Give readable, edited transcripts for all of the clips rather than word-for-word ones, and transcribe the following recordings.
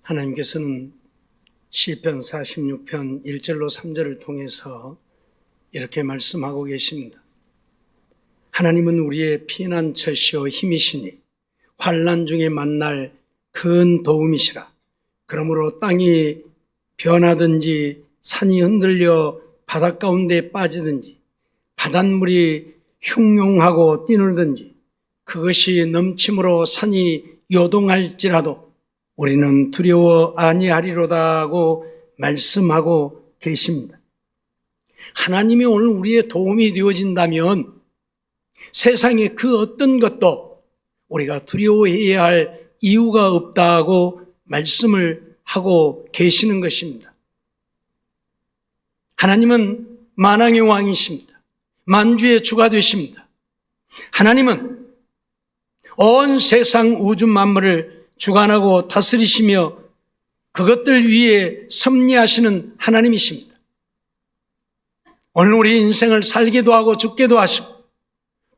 하나님께서는 시편 46편 1절로 3절을 통해서 이렇게 말씀하고 계십니다. 하나님은 우리의 피난처시오 힘이시니 환난 중에 만날 큰 도움이시라. 그러므로 땅이 변하든지 산이 흔들려 바닷 가운데 빠지든지 바닷물이 흉흉하고 뛰놀든지 그것이 넘침으로 산이 요동할지라도 우리는 두려워 아니하리로다 하고 말씀하고 계십니다. 하나님이 오늘 우리의 도움이 되어진다면 세상의 그 어떤 것도 우리가 두려워해야 할 이유가 없다고 말씀을 하고 계시는 것입니다. 하나님은 만왕의 왕이십니다. 만주의 주가 되십니다. 하나님은 온 세상 우주 만물을 주관하고 다스리시며 그것들 위에 섭리하시는 하나님이십니다. 오늘 우리 인생을 살기도 하고 죽기도 하시고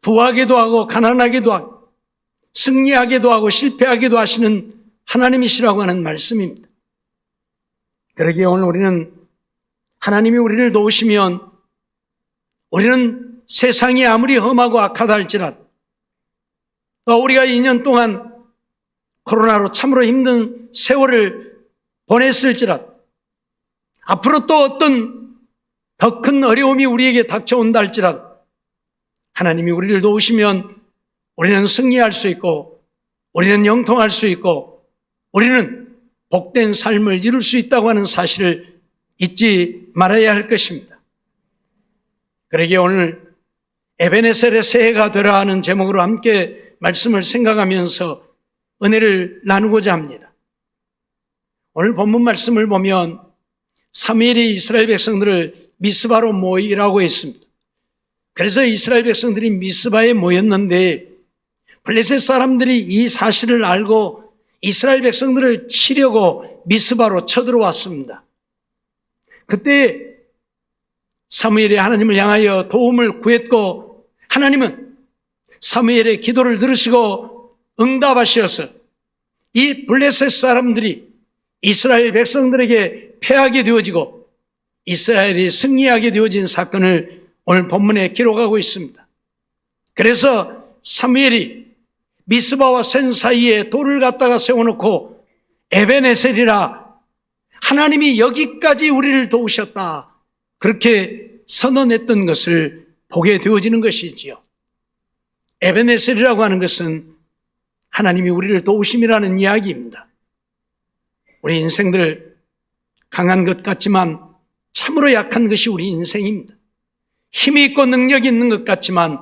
부하기도 하고 가난하기도 하고 승리하기도 하고 실패하기도 하시는 하나님이시라고 하는 말씀입니다. 그러기에 오늘 우리는 하나님이 우리를 도우시면 우리는 세상이 아무리 험하고 악하다 할지라도 또 우리가 2년 동안 코로나로 참으로 힘든 세월을 보냈을지라도 앞으로 또 어떤 더 큰 어려움이 우리에게 닥쳐온다 할지라도 하나님이 우리를 도우시면 우리는 승리할 수 있고 우리는 영통할 수 있고 우리는 복된 삶을 이룰 수 있다고 하는 사실을 잊지 말아야 할 것입니다. 그러기에 오늘 에베네셀의 새해가 되라 하는 제목으로 함께 말씀을 생각하면서 은혜를 나누고자 합니다. 오늘 본문 말씀을 보면 사무엘이 이스라엘 백성들을 미스바로 모이라고 했습니다. 그래서 이스라엘 백성들이 미스바에 모였는데 블레셋 사람들이 이 사실을 알고 이스라엘 백성들을 치려고 미스바로 쳐들어왔습니다. 그때 사무엘이 하나님을 향하여 도움을 구했고 하나님은 사무엘의 기도를 들으시고 응답하셔서 이 블레셋 사람들이 이스라엘 백성들에게 패하게 되어지고 이스라엘이 승리하게 되어진 사건을 오늘 본문에 기록하고 있습니다. 그래서 사무엘이 미스바와 센 사이에 돌을 갖다가 세워놓고 에베네셀이라 하나님이 여기까지 우리를 도우셨다 그렇게 선언했던 것을 보게 되어지는 것이지요. 에베네셀이라고 하는 것은 하나님이 우리를 도우심이라는 이야기입니다. 우리 인생들 강한 것 같지만 참으로 약한 것이 우리 인생입니다. 힘이 있고 능력이 있는 것 같지만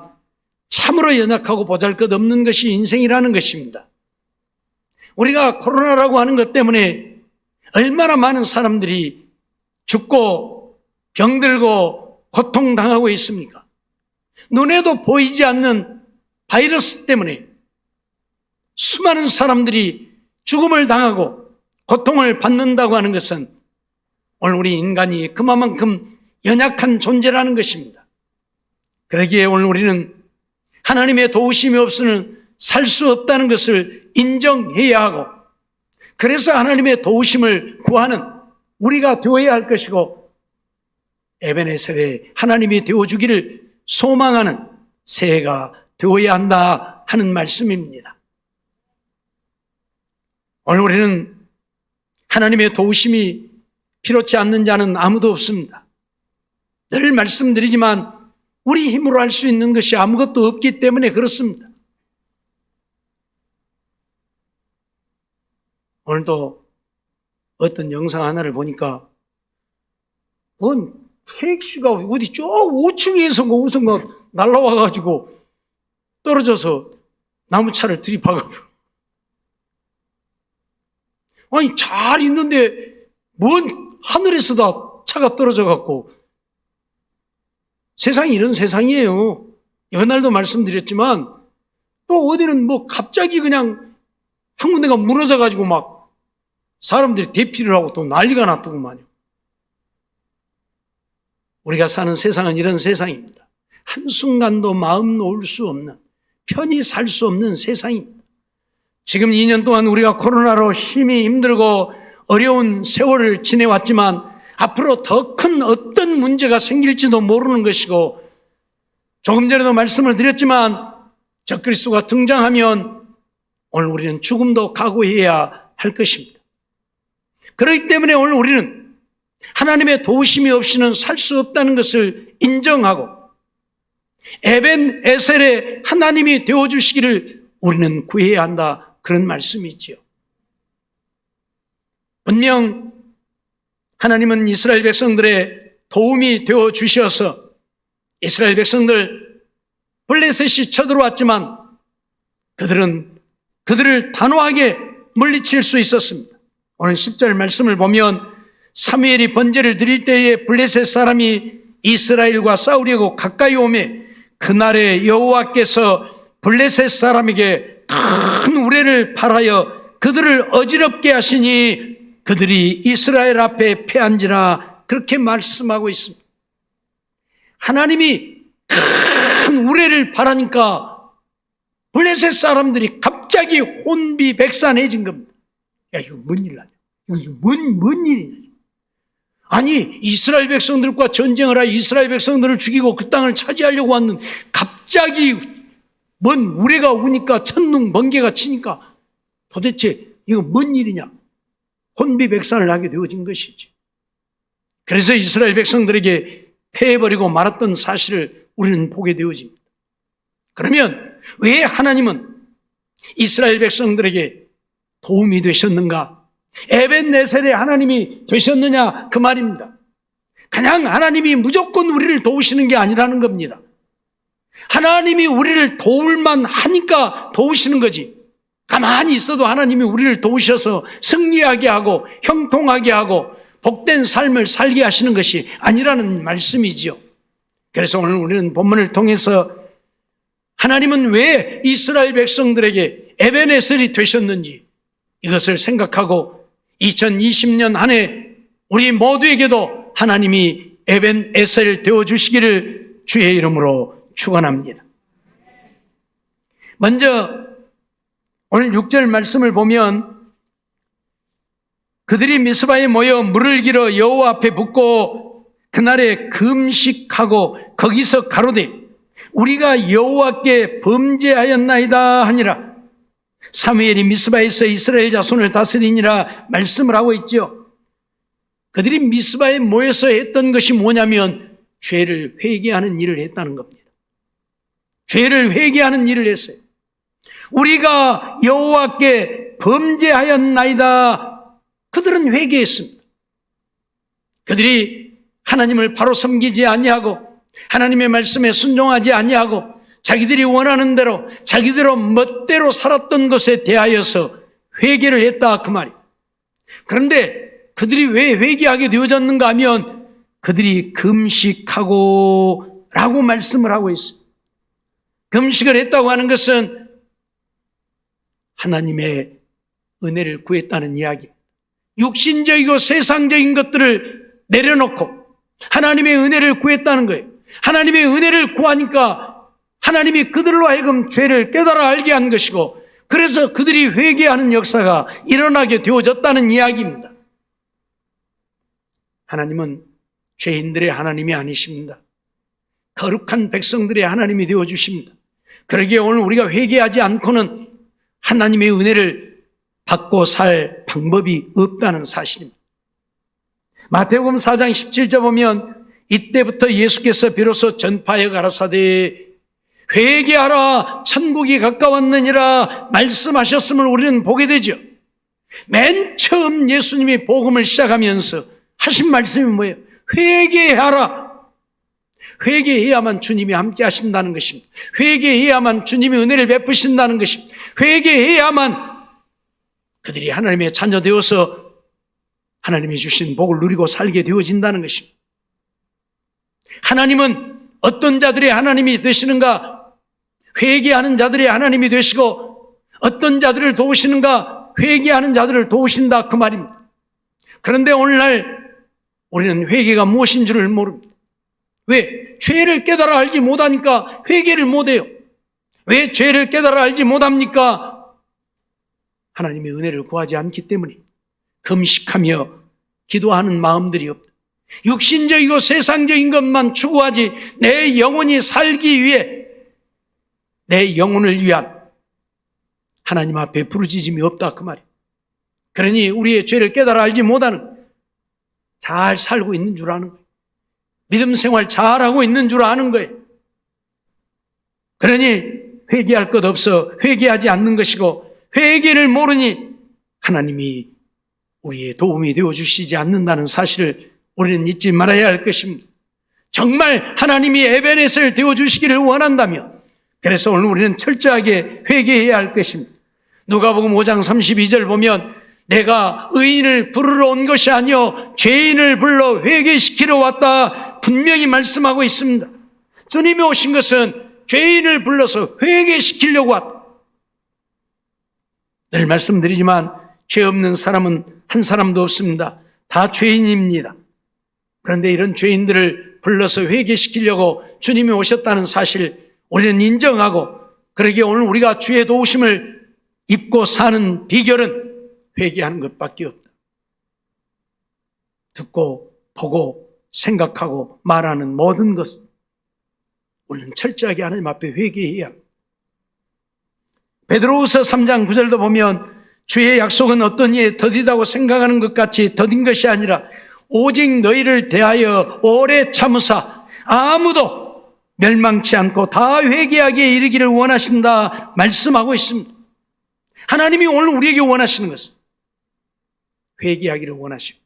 참으로 연약하고 보잘것없는 것이 인생이라는 것입니다. 우리가 코로나라고 하는 것 때문에 얼마나 많은 사람들이 죽고 병들고 고통당하고 있습니까? 눈에도 보이지 않는 바이러스 때문에 수많은 사람들이 죽음을 당하고 고통을 받는다고 하는 것은 오늘 우리 인간이 그만큼 연약한 존재라는 것입니다. 그러기에 오늘 우리는 하나님의 도우심이 없이는 살 수 없다는 것을 인정해야 하고 그래서 하나님의 도우심을 구하는 우리가 되어야 할 것이고 에베네셀의 하나님이 되어주기를 소망하는 새해가 되어야 한다 하는 말씀입니다. 오늘 우리는 하나님의 도우심이 필요치 않는 자는 아무도 없습니다. 늘 말씀드리지만 우리 힘으로 할 수 있는 것이 아무것도 없기 때문에 그렇습니다. 오늘도 어떤 영상 하나를 보니까 뭔 택시가 어디 저 5층에서 우선 날라와가지고 떨어져서 나무차를 들이박아버려. 아니 잘 있는데 뭔 하늘에서 차가 떨어져갖고 세상이 이런 세상이에요. 옛날도 말씀드렸지만 또 어디는 뭐 갑자기 그냥 한 군데가 무너져가지고 막 사람들이 대피를 하고 또 난리가 났더구만요. 우리가 사는 세상은 이런 세상입니다. 한순간도 마음 놓을 수 없는 편히 살 수 없는 세상입니다. 지금 2년 동안 우리가 코로나로 힘이 힘들고 어려운 세월을 지내왔지만 앞으로 더 큰 어떤 문제가 생길지도 모르는 것이고, 조금 전에도 말씀을 드렸지만 적그리스도가 등장하면 오늘 우리는 죽음도 각오해야 할 것입니다. 그렇기 때문에 오늘 우리는 하나님의 도우심이 없이는 살 수 없다는 것을 인정하고 에벤 에셀의 하나님이 되어주시기를 우리는 구해야 한다, 그런 말씀이지요. 분명 하나님은 이스라엘 백성들의 도움이 되어 주셔서 이스라엘 백성들 블레셋이 쳐들어왔지만 그들은 그들을 단호하게 물리칠 수 있었습니다. 오늘 10절 말씀을 보면 사무엘이 번제를 드릴 때에 블레셋 사람이 이스라엘과 싸우려고 가까이 오매 그날에 여호와께서 블레셋 사람에게 큰 우레를 발하여 그들을 어지럽게 하시니 그들이 이스라엘 앞에 패한지라, 그렇게 말씀하고 있습니다. 하나님이 큰 우레를 발하니까 블레셋 사람들이 갑자기 혼비백산해진 겁니다. 야, 이거 뭔 일 나냐? 이거 뭔 일이냐? 아니, 이스라엘 백성들과 전쟁을 하여 이스라엘 백성들을 죽이고 그 땅을 차지하려고 왔는 갑자기 뭔 우레가 오니까 천둥 번개가 치니까 도대체 이거 뭔 일이냐? 혼비백산을 하게 되어진 것이지. 그래서 이스라엘 백성들에게 패해버리고 말았던 사실을 우리는 보게 되어집니다. 그러면 왜 하나님은 이스라엘 백성들에게 도움이 되셨는가? 에벤네셀의 하나님이 되셨느냐, 그 말입니다. 그냥 하나님이 무조건 우리를 도우시는 게 아니라는 겁니다. 하나님이 우리를 도울만 하니까 도우시는 거지, 가만히 있어도 하나님이 우리를 도우셔서 승리하게 하고 형통하게 하고 복된 삶을 살게 하시는 것이 아니라는 말씀이지요. 그래서 오늘 우리는 본문을 통해서 하나님은 왜 이스라엘 백성들에게 에벤에셀이 되셨는지 이것을 생각하고 2020년 한 해 우리 모두에게도 하나님이 에벤에셀 되어주시기를 주의 이름으로 축원합니다. 먼저 오늘 6절 말씀을 보면 그들이 미스바에 모여 물을 길어 여호와 앞에 붓고 그날에 금식하고 거기서 가로되 우리가 여호와께 범죄하였나이다 하니라. 사무엘이 미스바에서 이스라엘 자손을 다스리니라 말씀을 하고 있죠. 그들이 미스바에 모여서 했던 것이 뭐냐면 죄를 회개하는 일을 했다는 겁니다. 죄를 회개하는 일을 했어요. 우리가 여호와께 범죄하였나이다. 그들은 회개했습니다. 그들이 하나님을 바로 섬기지 아니하고 하나님의 말씀에 순종하지 아니하고 자기들이 원하는 대로 자기대로 멋대로 살았던 것에 대하여서 회개를 했다, 그 말이에요. 그런데 그들이 왜 회개하게 되어졌는가 하면 그들이 금식하고 라고 말씀을 하고 있어요. 금식을 했다고 하는 것은 하나님의 은혜를 구했다는 이야기입니다. 육신적이고 세상적인 것들을 내려놓고 하나님의 은혜를 구했다는 거예요. 하나님의 은혜를 구하니까 하나님이 그들로 하여금 죄를 깨달아 알게 한 것이고 그래서 그들이 회개하는 역사가 일어나게 되어졌다는 이야기입니다. 하나님은 죄인들의 하나님이 아니십니다. 거룩한 백성들의 하나님이 되어주십니다. 그러기에 오늘 우리가 회개하지 않고는 하나님의 은혜를 받고 살 방법이 없다는 사실입니다. 마태복음 4장 17절 보면 이때부터 예수께서 비로소 전파하여 가라사대 회개하라 천국이 가까웠느니라 말씀하셨음을 우리는 보게 되죠. 맨 처음 예수님이 복음을 시작하면서 하신 말씀이 뭐예요? 회개하라. 회개해야만 주님이 함께 하신다는 것입니다. 회개해야만 주님이 은혜를 베푸신다는 것입니다. 회개해야만 그들이 하나님의 자녀 되어서 하나님이 주신 복을 누리고 살게 되어진다는 것입니다. 하나님은 어떤 자들의 하나님이 되시는가? 회개하는 자들의 하나님이 되시고 어떤 자들을 도우시는가? 회개하는 자들을 도우신다, 그 말입니다. 그런데 오늘날 우리는 회개가 무엇인 줄을 모릅니다. 왜? 죄를 깨달아 알지 못하니까 회개를 못해요. 왜 죄를 깨달아 알지 못합니까? 하나님의 은혜를 구하지 않기 때문에. 금식하며 기도하는 마음들이 없다. 육신적이고 세상적인 것만 추구하지 내 영혼이 살기 위해, 내 영혼을 위한 하나님 앞에 부르짖음이 없다 그 말이에요. 그러니 우리의 죄를 깨달아 알지 못하는, 잘 살고 있는 줄 아는 거예요. 믿음 생활 잘하고 있는 줄 아는 거예요. 그러니 회개할 것 없어 회개하지 않는 것이고, 회개를 모르니 하나님이 우리의 도움이 되어주시지 않는다는 사실을 우리는 잊지 말아야 할 것입니다. 정말 하나님이 에베네셀 되어주시기를 원한다면, 그래서 오늘 우리는 철저하게 회개해야 할 것입니다. 누가복음 5장 32절 보면 내가 의인을 부르러 온 것이 아니요 죄인을 불러 회개시키러 왔다 분명히 말씀하고 있습니다. 주님이 오신 것은 죄인을 불러서 회개시키려고 왔다. 늘 말씀드리지만 죄 없는 사람은 한 사람도 없습니다. 다 죄인입니다. 그런데 이런 죄인들을 불러서 회개시키려고 주님이 오셨다는 사실 우리는 인정하고, 그러기에 오늘 우리가 주의 도우심을 입고 사는 비결은 회개하는 것밖에 없다. 듣고 보고 생각하고 말하는 모든 것, 우리는 철저하게 하나님 앞에 회개해야 합니다. 베드로후서 3장 9절도 보면 주의 약속은 어떤 이에 더디다고 생각하는 것 같이 더딘 것이 아니라 오직 너희를 대하여 오래 참으사 아무도 멸망치 않고 다 회개하기에 이르기를 원하신다 말씀하고 있습니다. 하나님이 오늘 우리에게 원하시는 것은 회개하기를 원하시고,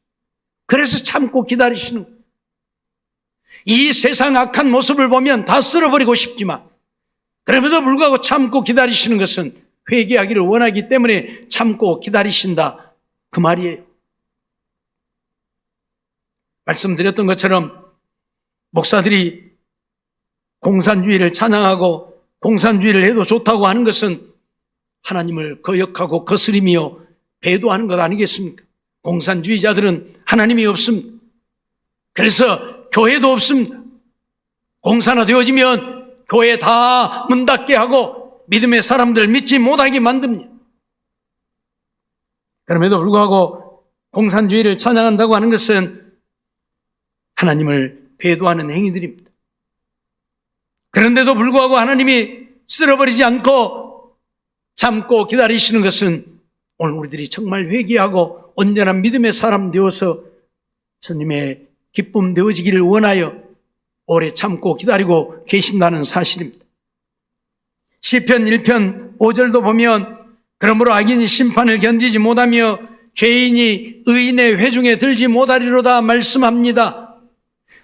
그래서 참고 기다리시는 거예요. 이 세상 악한 모습을 보면 다 쓸어버리고 싶지만 그럼에도 불구하고 참고 기다리시는 것은 회개하기를 원하기 때문에 참고 기다리신다 그 말이에요. 말씀드렸던 것처럼 목사들이 공산주의를 찬양하고 공산주의를 해도 좋다고 하는 것은 하나님을 거역하고 거스리며 배도하는 것 아니겠습니까? 공산주의자들은 하나님이 없습니다. 그래서 교회도 없습니다. 공산화 되어지면 교회 다 문 닫게 하고 믿음의 사람들 믿지 못하게 만듭니다. 그럼에도 불구하고 공산주의를 찬양한다고 하는 것은 하나님을 배도하는 행위들입니다. 그런데도 불구하고 하나님이 쓸어버리지 않고 참고 기다리시는 것은 오늘 우리들이 정말 회개하고 온전한 믿음의 사람 되어서 주님의 기쁨 되어지기를 원하여 오래 참고 기다리고 계신다는 사실입니다. 시편 1편 5절도 보면 그러므로 악인이 심판을 견디지 못하며 죄인이 의인의 회중에 들지 못하리로다 말씀합니다.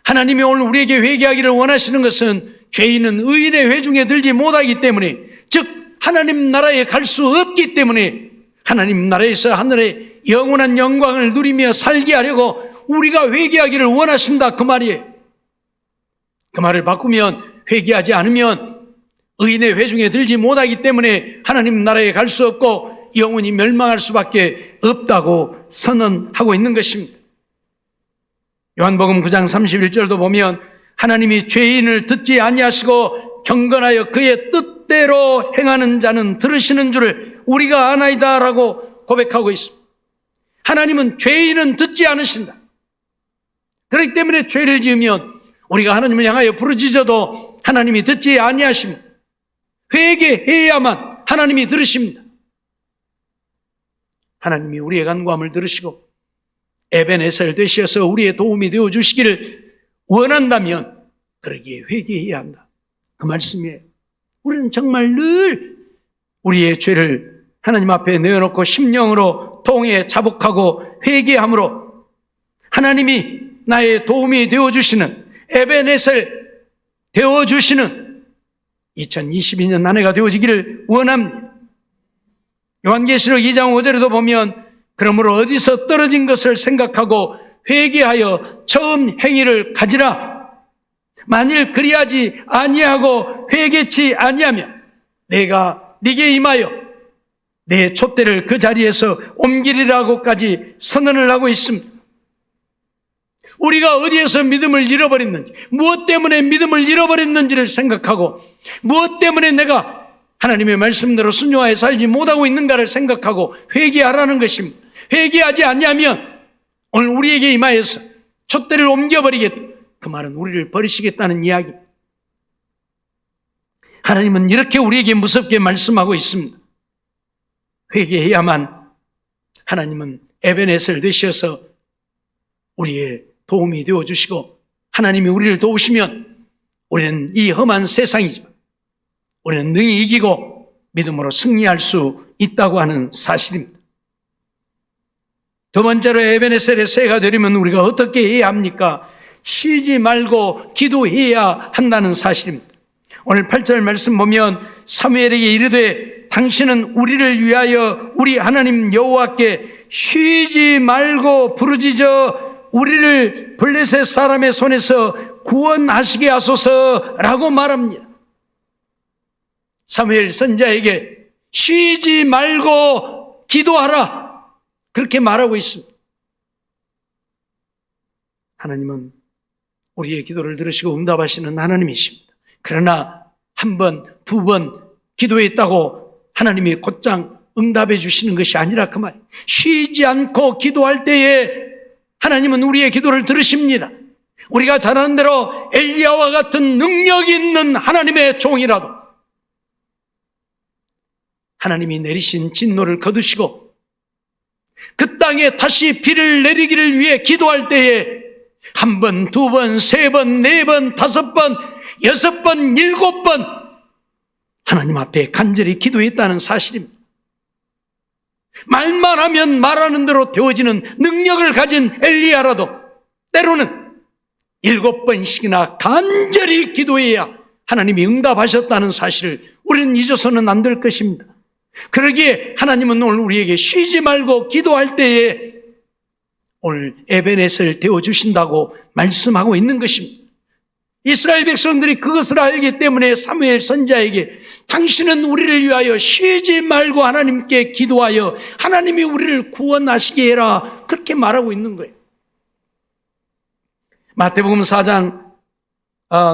하나님이 오늘 우리에게 회개하기를 원하시는 것은 죄인은 의인의 회중에 들지 못하기 때문에, 즉 하나님 나라에 갈 수 없기 때문에 하나님 나라에서 하늘의 영원한 영광을 누리며 살게 하려고 우리가 회개하기를 원하신다 그 말이에요. 그 말을 바꾸면 회개하지 않으면 의인의 회중에 들지 못하기 때문에 하나님 나라에 갈 수 없고 영원히 멸망할 수밖에 없다고 선언하고 있는 것입니다. 요한복음 9장 31절도 보면 하나님이 죄인을 듣지 아니하시고 경건하여 그의 뜻대로 행하는 자는 들으시는 줄을 우리가 아나이다 라고 고백하고 있습니다. 하나님은 죄인은 듣지 않으신다. 그렇기 때문에 죄를 지으면 우리가 하나님을 향하여 부르짖어도 하나님이 듣지 아니하십니다. 회개해야만 하나님이 들으십니다. 하나님이 우리의 간구함을 들으시고 에베네셀 되셔서 우리의 도움이 되어주시기를 원한다면 그러기에 회개해야 한다 그 말씀이에요. 우리는 정말 늘 우리의 죄를 하나님 앞에 내어놓고 심령으로 통해 자복하고 회개함으로 하나님이 나의 도움이 되어주시는 에베네셀 되어주시는 2022년 한 해가 되어지기를 원합니다. 요한계시록 2장 5절에도 보면 그러므로 어디서 떨어진 것을 생각하고 회개하여 처음 행위를 가지라. 만일 그리하지 아니하고 회개치 아니하면 내가 네게 임하여 내 촛대를 그 자리에서 옮기리라고까지 선언을 하고 있습니다. 우리가 어디에서 믿음을 잃어버렸는지, 무엇 때문에 믿음을 잃어버렸는지를 생각하고 무엇 때문에 내가 하나님의 말씀대로 순종하여 살지 못하고 있는가를 생각하고 회개하라는 것입니다. 회개하지 않냐면 오늘 우리에게 임하여서 촛대를 옮겨버리겠다. 그 말은 우리를 버리시겠다는 이야기입니다. 하나님은 이렇게 우리에게 무섭게 말씀하고 있습니다. 회개해야만 하나님은 에베네셀 되셔서 우리의 도움이 되어주시고, 하나님이 우리를 도우시면 우리는 이 험한 세상이지만 우리는 능히 이기고 믿음으로 승리할 수 있다고 하는 사실입니다. 두 번째로 에베네셀의 새가 되려면 우리가 어떻게 해야 합니까? 쉬지 말고 기도해야 한다는 사실입니다. 오늘 8절 말씀 보면 사무엘에게 이르되 당신은 우리를 위하여 우리 하나님 여호와께 쉬지 말고 부르짖어 우리를 블레셋 사람의 손에서 구원하시게 하소서라고 말합니다. 사무엘 선지자에게 쉬지 말고 기도하라, 그렇게 말하고 있습니다. 하나님은 우리의 기도를 들으시고 응답하시는 하나님이십니다. 그러나 한 번, 두 번 기도했다고 하나님이 곧장 응답해 주시는 것이 아니라 그 말. 쉬지 않고 기도할 때에 하나님은 우리의 기도를 들으십니다. 우리가 잘 아는 대로 엘리야와 같은 능력이 있는 하나님의 종이라도 하나님이 내리신 진노를 거두시고 그 땅에 다시 비를 내리기를 위해 기도할 때에 한 번, 두 번, 세 번, 네 번, 다섯 번, 여섯 번, 일곱 번 하나님 앞에 간절히 기도했다는 사실입니다. 말만 하면 말하는 대로 되어지는 능력을 가진 엘리야라도 때로는 7번씩이나 간절히 기도해야 하나님이 응답하셨다는 사실을 우리는 잊어서는 안 될 것입니다. 그러기에 하나님은 오늘 우리에게 쉬지 말고 기도할 때에 오늘 에베네셀 되어주신다고 말씀하고 있는 것입니다. 이스라엘 백성들이 그것을 알기 때문에 사무엘 선지자에게 당신은 우리를 위하여 쉬지 말고 하나님께 기도하여 하나님이 우리를 구원하시게 해라, 그렇게 말하고 있는 거예요. 마태복음 4장,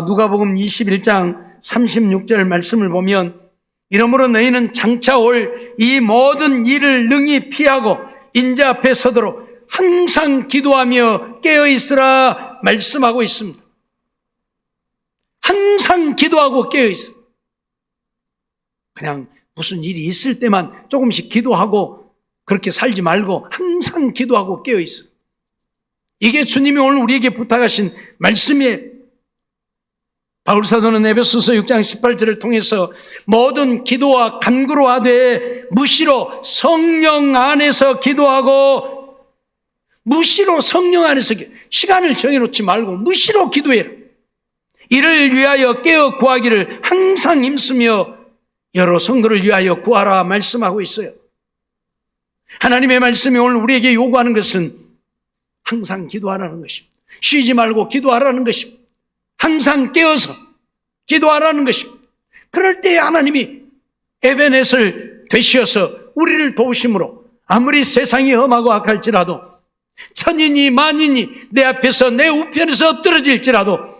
누가복음 21장 36절 말씀을 보면 이러므로 너희는 장차 올 이 모든 일을 능히 피하고 인자 앞에 서도록 항상 기도하며 깨어있으라 말씀하고 있습니다. 항상 기도하고 깨어있어. 그냥 무슨 일이 있을 때만 조금씩 기도하고 그렇게 살지 말고 항상 기도하고 깨어있어. 이게 주님이 오늘 우리에게 부탁하신 말씀이에요. 바울사도는 에베소서 6장 18절을 통해서 모든 기도와 간구로 하되 무시로 성령 안에서 기도하고, 무시로 성령 안에서 시간을 정해놓지 말고 무시로 기도해라. 이를 위하여 깨어 구하기를 항상 힘쓰며 여러 성도를 위하여 구하라 말씀하고 있어요. 하나님의 말씀이 오늘 우리에게 요구하는 것은 항상 기도하라는 것입니다. 쉬지 말고 기도하라는 것입니다. 항상 깨어서 기도하라는 것입니다. 그럴 때 하나님이 에베넷을 되시어서 우리를 도우심으로 아무리 세상이 험하고 악할지라도, 천인이 만인이 내 앞에서 내 우편에서 엎드러질지라도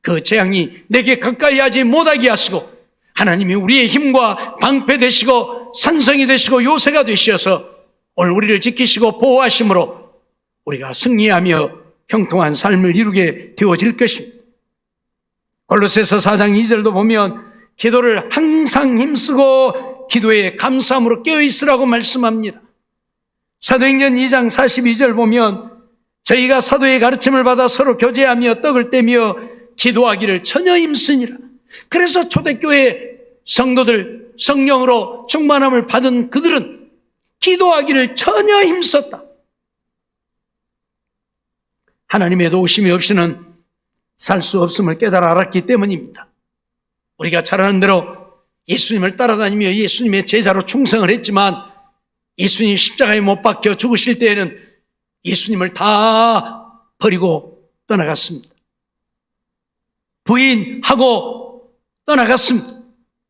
그 재앙이 내게 가까이 하지 못하게 하시고 하나님이 우리의 힘과 방패 되시고 산성이 되시고 요새가 되시어서 오늘 우리를 지키시고 보호하심으로 우리가 승리하며 형통한 삶을 이루게 되어질 것입니다. 골로새서 4장 2절도 보면 기도를 항상 힘쓰고 기도에 감사함으로 깨어있으라고 말씀합니다. 사도행전 2장 42절 보면 저희가 사도의 가르침을 받아 서로 교제하며 떡을 떼며 기도하기를 전혀 힘쓰니라. 그래서 초대교회 성도들, 성령으로 충만함을 받은 그들은 기도하기를 전혀 힘썼다. 하나님의 도우심이 없이는 살 수 없음을 깨달아 알았기 때문입니다. 우리가 잘 아는 대로 예수님을 따라다니며 예수님의 제자로 충성을 했지만 예수님 십자가에 못 박혀 죽으실 때에는 예수님을 다 버리고 떠나갔습니다. 부인하고 떠나갔습니다.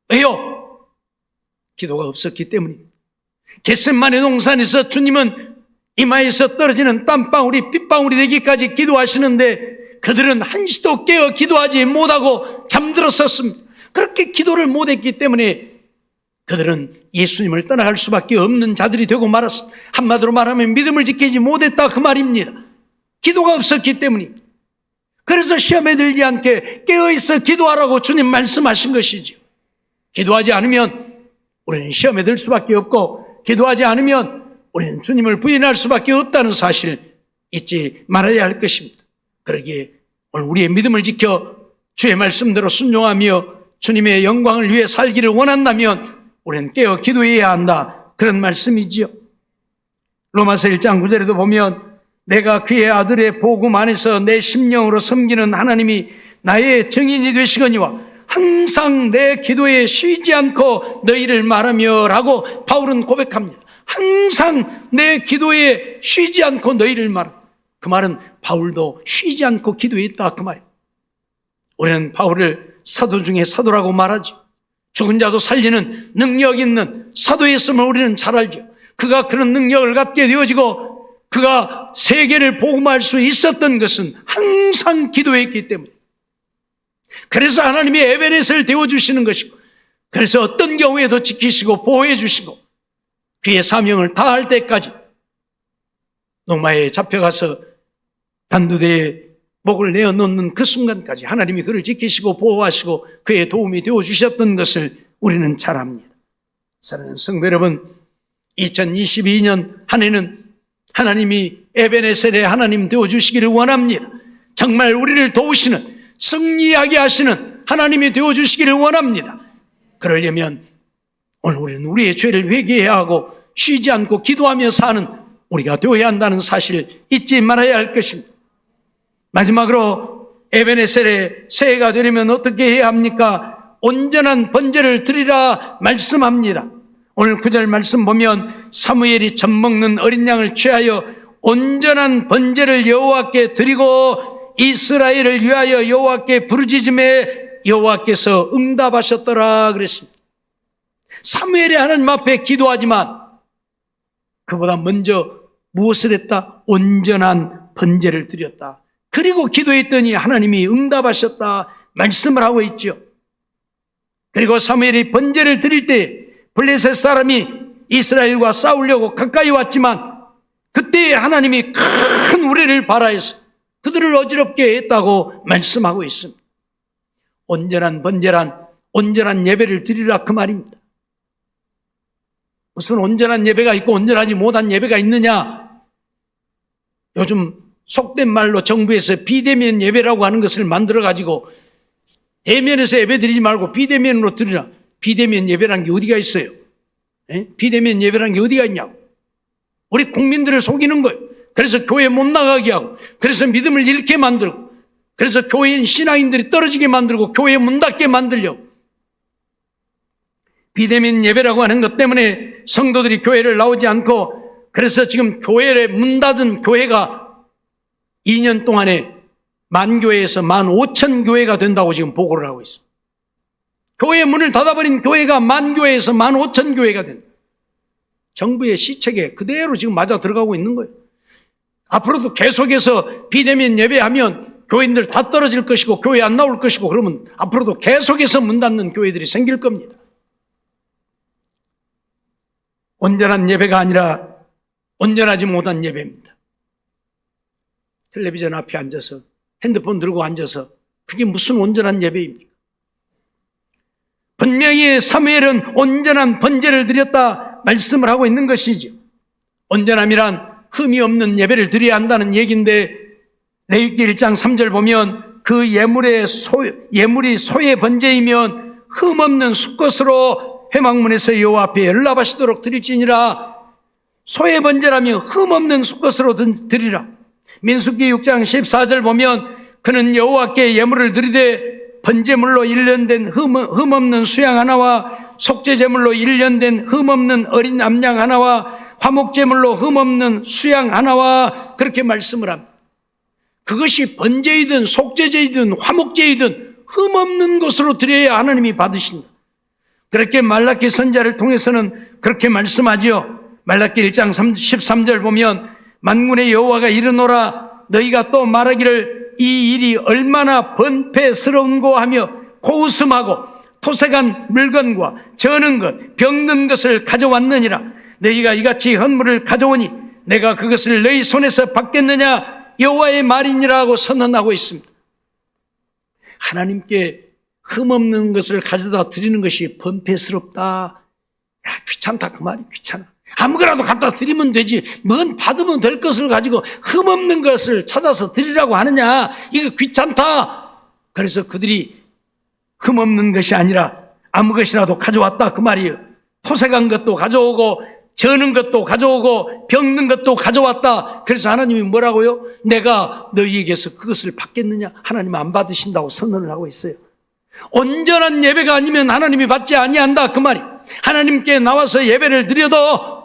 왜요? 기도가 없었기 때문입니다. 겟세마네 동산에서 주님은 이마에서 떨어지는 땀방울이 핏방울이 되기까지 기도하시는데 그들은 한시도 깨어 기도하지 못하고 잠들었었습니다. 그렇게 기도를 못했기 때문에 그들은 예수님을 떠나갈 수밖에 없는 자들이 되고 말았습니다. 한마디로 말하면 믿음을 지키지 못했다 그 말입니다. 기도가 없었기 때문입니다. 그래서 시험에 들지 않게 깨어있어 기도하라고 주님 말씀하신 것이죠. 기도하지 않으면 우리는 시험에 들 수밖에 없고, 기도하지 않으면 우리는 주님을 부인할 수밖에 없다는 사실을 잊지 말아야 할 것입니다. 그러기에 오늘 우리의 믿음을 지켜 주의 말씀대로 순종하며 주님의 영광을 위해 살기를 원한다면 우리는 깨어 기도해야 한다, 그런 말씀이지요. 로마서 1장 9절에도 보면 내가 그의 아들의 복음 안에서 내 심령으로 섬기는 하나님이 나의 증인이 되시거니와 항상 내 기도에 쉬지 않고 너희를 말하며 라고 바울은 고백합니다. 항상 내 기도에 쉬지 않고 너희를 말한다. 그 말은 바울도 쉬지 않고 기도했다 그 말이에요. 우리는 바울을 사도 중에 사도라고 말하죠. 죽은 자도 살리는 능력 있는 사도였음을 우리는 잘 알죠. 그가 그런 능력을 갖게 되어지고 그가 세계를 복음할 수 있었던 것은 항상 기도했기 때문에, 그래서 하나님이 에베네스를 되어주시는 것이고, 그래서 어떤 경우에도 지키시고 보호해 주시고 그의 사명을 다할 때까지 농마에 잡혀가서 단두대에 목을 내어놓는 그 순간까지 하나님이 그를 지키시고 보호하시고 그의 도움이 되어주셨던 것을 우리는 잘 압니다. 사랑하는 성도 여러분, 2022년 한 해는 하나님이 에베네셀의 하나님 되어주시기를 원합니다. 정말 우리를 도우시는, 승리하게 하시는 하나님이 되어주시기를 원합니다. 그러려면 오늘 우리는 우리의 죄를 회개해야 하고 쉬지 않고 기도하며 사는 우리가 되어야 한다는 사실을 잊지 말아야 할 것입니다. 마지막으로 에베네셀의 새해가 되려면 어떻게 해야 합니까? 온전한 번제를 드리라 말씀합니다. 오늘 9절 말씀 보면 사무엘이 젖먹는 어린 양을 취하여 온전한 번제를 여호와께 드리고 이스라엘을 위하여 여호와께 부르짖음에 여호와께서 응답하셨더라 그랬습니다. 사무엘이 하나님 앞에 기도하지만 그보다 먼저 무엇을 했다? 온전한 번제를 드렸다. 그리고 기도했더니 하나님이 응답하셨다 말씀을 하고 있죠. 그리고 사무엘이 번제를 드릴 때 블레셋 사람이 이스라엘과 싸우려고 가까이 왔지만 그때 하나님이 큰 우레를 발하여서 그들을 어지럽게 했다고 말씀하고 있습니다. 온전한 번제란 온전한 예배를 드리라 그 말입니다. 무슨 온전한 예배가 있고 온전하지 못한 예배가 있느냐? 요즘 속된 말로 정부에서 비대면 예배라고 하는 것을 만들어가지고 대면에서 예배 드리지 말고 비대면으로 드리라. 비대면 예배라는 게 어디가 있어요? 비대면 예배라는 게 어디가 있냐고. 우리 국민들을 속이는 거예요. 그래서 교회 못 나가게 하고, 그래서 믿음을 잃게 만들고, 그래서 교회인 신앙인들이 떨어지게 만들고 교회 문 닫게 만들려고. 비대면 예배라고 하는 것 때문에 성도들이 교회를 나오지 않고, 그래서 지금 교회를 문 닫은 교회가 2년 동안에 10,000교회에서 15,000교회가 된다고 지금 보고를 하고 있어요. 교회 문을 닫아버린 교회가 10,000교회에서 15,000교회가 된다. 정부의 시책에 그대로 지금 맞아 들어가고 있는 거예요. 앞으로도 계속해서 비대면 예배하면 교인들 다 떨어질 것이고 교회 안 나올 것이고 그러면 앞으로도 계속해서 문 닫는 교회들이 생길 겁니다. 온전한 예배가 아니라 온전하지 못한 예배입니다. 텔레비전 앞에 앉아서 핸드폰 들고 앉아서 그게 무슨 온전한 예배입니까? 분명히 사무엘은 온전한 번제를 드렸다 말씀을 하고 있는 것이죠. 온전함이란 흠이 없는 예배를 드려야 한다는 얘기인데 레위기 1장 3절 보면 그 예물이 소의 번제이면 흠 없는 수컷으로 회막문에서 여호와 앞에 연락하시도록 드릴지니라. 소의 번제라면 흠 없는 수컷으로 드리라. 민수기 6장 14절 보면 그는 여호와께 예물을 드리되 번제물로 1년 된 흠 없는 수양 하나와 속죄제물로 1년 된 흠 없는 어린 암양 하나와 화목제물로 흠 없는 수양 하나와 그렇게 말씀을 합니다. 그것이 번제이든 속죄제이든 화목제이든 흠 없는 것으로 드려야 하나님이 받으신다. 그렇게 말라기 선지자를 통해서는 그렇게 말씀하지요. 말라기 1장 13절 보면 만군의 여호와가 이르노라 너희가 또 말하기를 이 일이 얼마나 번패스러운고 하며 고웃음하고 토색한 물건과 저는 것, 병든 것을 가져왔느니라. 너희가 이같이 헌물을 가져오니 내가 그것을 너희 손에서 받겠느냐? 여호와의 말이니라고 선언하고 있습니다. 하나님께 흠없는 것을 가져다 드리는 것이 번패스럽다. 야, 귀찮다 그 말이. 귀찮아. 아무거나도 갖다 드리면 되지. 뭔 받으면 될 것을 가지고 흠없는 것을 찾아서 드리라고 하느냐. 이거 귀찮다. 그래서 그들이 흠없는 것이 아니라 아무 것이라도 가져왔다 그 말이에요. 토색한 것도 가져오고 저는 것도 가져오고 병든 것도 가져왔다. 그래서 하나님이 뭐라고요? 내가 너희에게서 그것을 받겠느냐? 하나님 안 받으신다고 선언을 하고 있어요. 온전한 예배가 아니면 하나님이 받지 아니한다 그 말이. 하나님께 나와서 예배를 드려도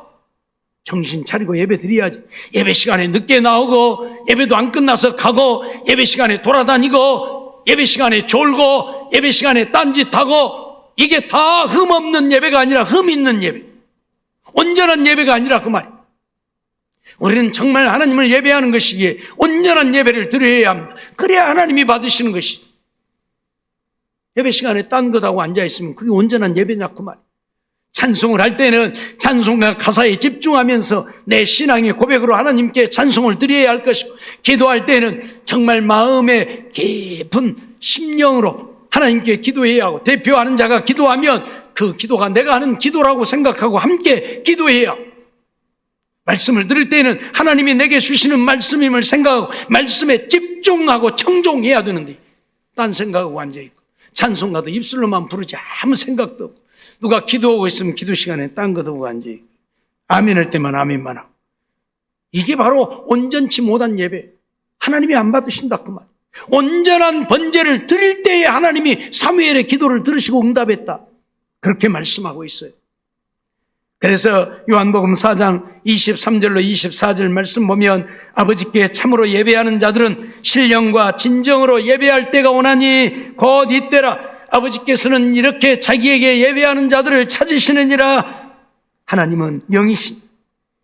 정신 차리고 예배 드려야지. 예배 시간에 늦게 나오고 예배도 안 끝나서 가고 예배 시간에 돌아다니고 예배 시간에 졸고 예배 시간에 딴짓하고 이게 다 흠없는 예배가 아니라 흠 있는 예배, 온전한 예배가 아니라 그 말이에요. 우리는 정말 하나님을 예배하는 것이기에 온전한 예배를 드려야 합니다. 그래야 하나님이 받으시는 것이. 예배 시간에 딴 것하고 앉아있으면 그게 온전한 예배냐 그 말이에요. 찬송을 할 때는 찬송과 가사에 집중하면서 내 신앙의 고백으로 하나님께 찬송을 드려야 할 것이고, 기도할 때는 정말 마음의 깊은 심령으로 하나님께 기도해야 하고, 대표하는 자가 기도하면 그 기도가 내가 하는 기도라고 생각하고 함께 기도해야 하고, 말씀을 들을 때는 하나님이 내게 주시는 말씀임을 생각하고 말씀에 집중하고 청종해야 되는데 딴 생각하고 앉아있고 찬송가도 입술로만 부르지 아무 생각도 없고, 누가 기도하고 있으면 기도 시간에 딴 거 두고 앉아있고 아멘 할 때만 아멘만 하고, 이게 바로 온전치 못한 예배, 하나님이 안 받으신다 그 말. 온전한 번제를 드릴 때에 하나님이 사무엘의 기도를 들으시고 응답했다, 그렇게 말씀하고 있어요. 그래서 요한복음 4장 23절로 24절 말씀 보면 아버지께 참으로 예배하는 자들은 신령과 진정으로 예배할 때가 오나니 곧 이때라. 아버지께서는 이렇게 자기에게 예배하는 자들을 찾으시느니라. 하나님은 영이신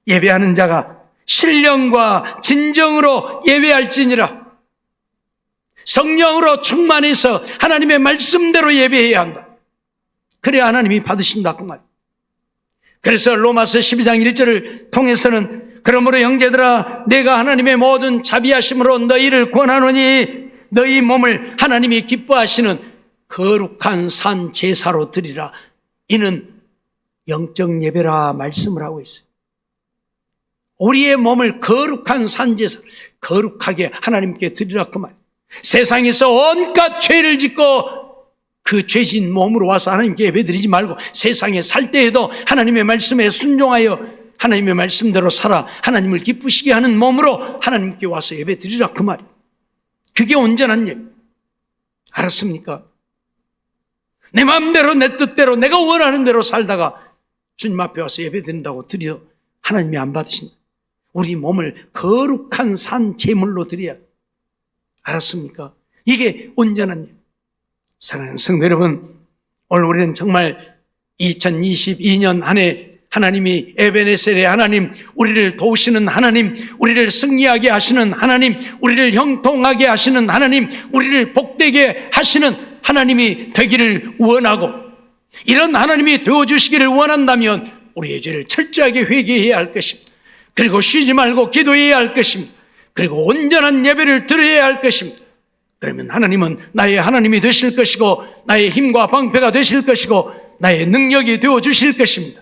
예배하는 자가 신령과 진정으로 예배할지니라. 성령으로 충만해서 하나님의 말씀대로 예배해야 한다. 그래야 하나님이 받으신다 그 말. 그래서 로마서 12장 1절을 통해서는 그러므로 형제들아 내가 하나님의 모든 자비하심으로 너희를 권하노니 너희 몸을 하나님이 기뻐하시는 거룩한 산 제사로 드리라. 이는 영적 예배라 말씀을 하고 있어요. 우리의 몸을 거룩한 산 제사, 거룩하게 하나님께 드리라 그 말. 세상에서 온갖 죄를 짓고 그 죄진 몸으로 와서 하나님께 예배드리지 말고 세상에 살 때에도 하나님의 말씀에 순종하여 하나님의 말씀대로 살아 하나님을 기쁘시게 하는 몸으로 하나님께 와서 예배드리라 그 말이에요. 그게 온전한 예배. 알았습니까? 내 마음대로 내 뜻대로 내가 원하는 대로 살다가 주님 앞에 와서 예배드린다고 드려 하나님이 안 받으신다. 우리 몸을 거룩한 산 제물로 드려야. 알았습니까? 이게 온전한 예배. 사랑하는 성도 여러분, 오늘 우리는 정말 2022년 한 해 하나님이 에베네셀의 하나님, 우리를 도우시는 하나님, 우리를 승리하게 하시는 하나님, 우리를 형통하게 하시는 하나님, 우리를 복되게 하시는 하나님이 되기를 원하고, 이런 하나님이 되어주시기를 원한다면 우리의 죄를 철저하게 회개해야 할 것입니다. 그리고 쉬지 말고 기도해야 할 것입니다. 그리고 온전한 예배를 드려야 할 것입니다. 그러면 하나님은 나의 하나님이 되실 것이고 나의 힘과 방패가 되실 것이고 나의 능력이 되어주실 것입니다.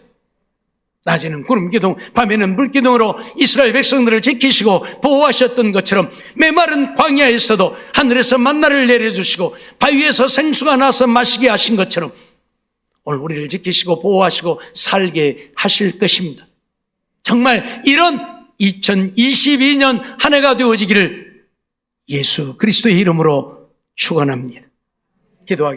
낮에는 구름기둥, 밤에는 불기둥으로 이스라엘 백성들을 지키시고 보호하셨던 것처럼 메마른 광야에서도 하늘에서 만나를 내려주시고 바위에서 생수가 나서 마시게 하신 것처럼 오늘 우리를 지키시고 보호하시고 살게 하실 것입니다. 정말 이런 2022년 한 해가 되어지기를 예수 그리스도의 이름으로 축원합니다. 기도하겠습니다.